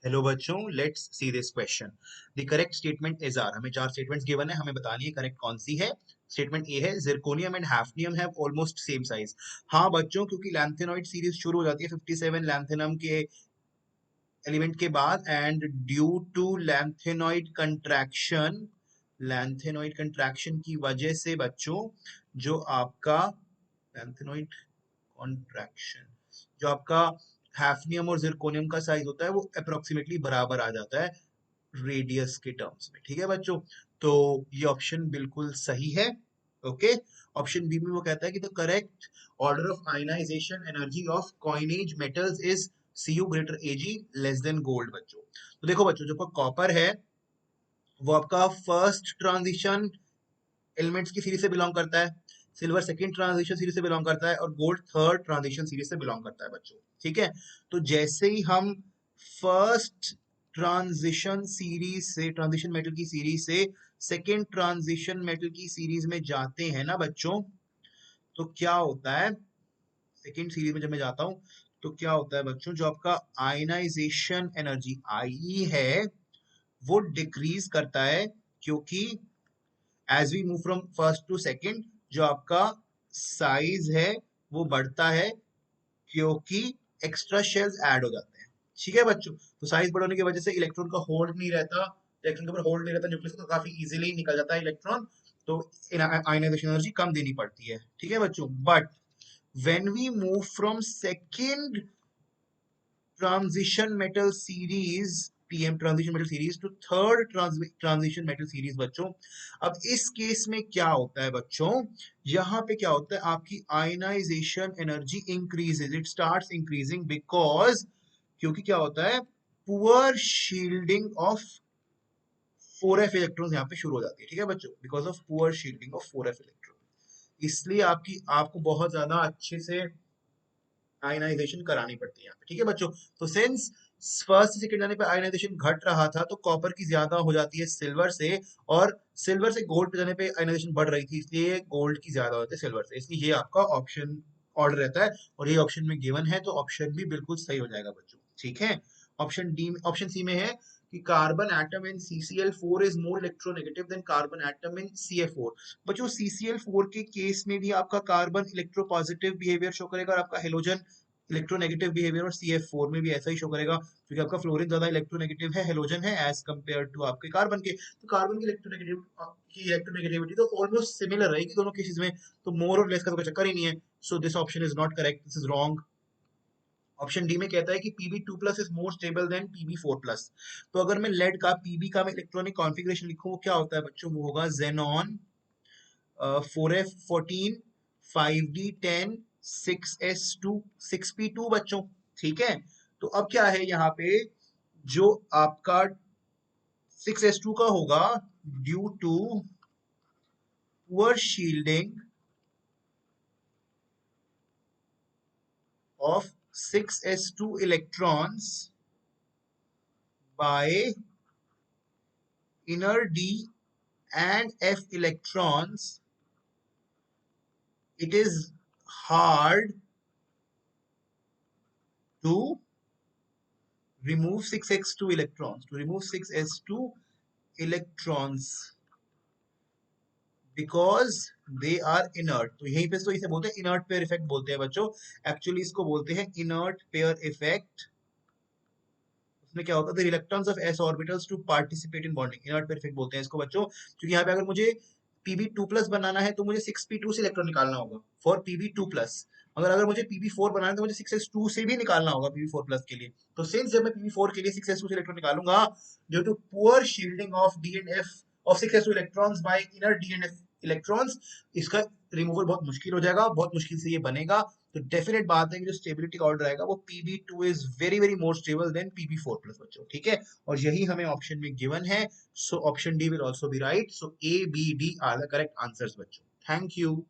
Hello बच्चों, let's see this question. The correct statement is are. हमें चार statements given है, हमें बतानी है करेक्ट कौन सी है। स्टेटमेंट ए है zirconium and hafnium have almost same size. हाँ बच्चों, क्योंकि लैंथेनॉइड सीरीज शुरू हो जाती है 57 लैंथेनम के एलिमेंट के बाद, and due to lanthanoid contraction की वजह से बच्चों, जो आपका लैंथेनॉइड कॉन्ट्रैक्शन, जो आपका हैफ्नियम और जिरकोनियम का साइज होता है वो अप्रोक्सीमेटली बराबर आ जाता है रेडियस के टर्म्स में। ठीक है बच्चों, तो ये ऑप्शन बिल्कुल सही है। ओके, ऑप्शन बी में वो कहता है कि the correct order of ionisation energy of coinage metals is Cu greater Ag less than gold. बच्चों तो देखो बच्चों, जो कॉपर है वो आपका फर्स्ट ट्रांजिशन एलिमेंट्स की सीरीज से बिलोंग करता है, सिल्वर सेकंड ट्रांजिशन सीरीज से बिलोंग करता है और गोल्ड थर्ड ट्रांजिशन सीरीज से बिलोंग करता है बच्चों। ठीक है, तो जैसे ही हम फर्स्ट ट्रांजिशन मेटल की सीरीज से सेकंड ट्रांजिशन मेटल की सीरीज में जाते हैं ना बच्चों, तो क्या होता है, सेकंड सीरीज में जब मैं जाता हूं तो क्या होता है बच्चों, जो आपका आयनाइजेशन एनर्जी आई है वो डिक्रीज करता है, क्योंकि as we move from first to second जो आपका साइज है वो बढ़ता है, क्योंकि एक्स्ट्रा शेल्स ऐड हो जाते हैं। ठीक है बच्चों, तो साइज बढ़ने की वजह से इलेक्ट्रॉन का होल्ड नहीं रहता, इलेक्ट्रॉन के ऊपर होल्ड नहीं रहता न्यूक्लियस, तो काफी इजीली निकल जाता है इलेक्ट्रॉन, तो आयनाइजेशन एनर्जी कम देनी पड़ती है। ठीक है बच्चों, but when we move from second transition metal series PM transition metal series to third transition metal series बच्चों, अब इस केस में क्या होता है बच्चों, यहां पे क्या होता है, आपकी ionisation energy increases, it starts increasing because, क्योंकि क्या होता है, poor shielding of 4f electrons यहाँ पे शुरू हो जाती है। ठीक है बच्चों, because of poor shielding of 4f electron, इसलिए आपको बहुत ज्यादा अच्छे से आयनाइजेशन करानी पड़ती है यहाँ पे। ठीक है बच्चों, तो सिंस फर्स्ट सेकंड जाने पे आयनाइजेशन घट रहा था तो कॉपर की ज्यादा हो जाती है सिल्वर से, और सिल्वर से गोल्ड पे जाने पे आयनाइजेशन बढ़ रही थी, इसलिए गोल्ड की ज्यादा होती है सिल्वर से, इसलिए ये आपका ऑप्शन ऑर्डर रहता है, और ये ऑप्शन में गिवन है, तो ऑप्शन भी बिल्कुल सही हो जाएगा बच्चों। ठीक है, ऑप्शन सी में है कि carbon atom in CCl4 is more electronegative than carbon atom in CF4। बच्चों CCl4 के केस में भी आपका कार्बन इलेक्ट्रोपॉजिटिव बिहेवियर शो करेगा, और आपका हेलोजन इलेक्ट्रोनेगेटिव बिहेवियर, और CF4 में भी ऐसा ही शो करेगा, क्योंकि आपका फ्लोरीन ज्यादा इलेक्ट्रोनेगेटिव है, हेलोजन है, एज कंपेयर टू आपके कार्बन के, तो कार्बन की इलेक्ट्रोनेगेटिविटी तो ऑलमोस्ट सिमिलर रहेगी दोनों केसेस में, तो मोर और लेस का तो कोई चक्कर ही नहीं है। So this option is not correct, this is wrong. Option D में कहता है कि Pb2+ is more stable then Pb4+। तो अगर मैं लेड का Pb का मैं इलेक्ट्रॉनिक कॉन्फ़िगरेशन लिखूं, वो क्या होता है बच्चों, वो होगा Xenon 4f14 5d10 6s2 6p2 बच्चों। ठीक है, तो अब क्या है यहाँ पे, जो आपका 6s2 का होगा due to poor shielding of 6s2 electrons by inner d and f electrons, it is hard to remove 6s2 electrons, to remove 6s2 electrons because they are inert. तो यहीं पे तो इसे बोलते हैं इनर्ट पेयर इफेक्ट बोलते हैं बच्चों, एक्चुअली इसको बोलते हैं इनर्ट पेयर इफेक्ट। उसमें क्या होता है, the reluctance of s orbitals to participate in bonding, inert pair effect बोलते हैं इसको बच्चों, क्योंकि यहाँ पे अगर मुझे Pb2+ बनाना है तो मुझे 6p2 से इलेक्ट्रॉन निकालना होगा फॉर Pb2+, मगर अगर मुझे Pb4 बनाना है तो मुझे 6s2 से भी निकालना होगा Pb4+ के लिए। तो सिंस जब मैं Pb4 के लिए 6s2 से इलेक्ट्रॉन निकालूंगा, due to poor shielding of D and F of 6s2 electrons by inner D and F electrons, इसका रिमूवल बहुत मुश्किल हो जाएगा, बहुत मुश्किल से ये बनेगा। तो डेफिनेट बात है कि जो स्टेबिलिटी का ऑर्डर आएगा वो Pb2 is very very more stable then Pb4+ बच्चों। ठीक है, और यही हमें ऑप्शन में गिवन है, so option D will also be right, so A B D are the correct answers बच्चों। Thank you.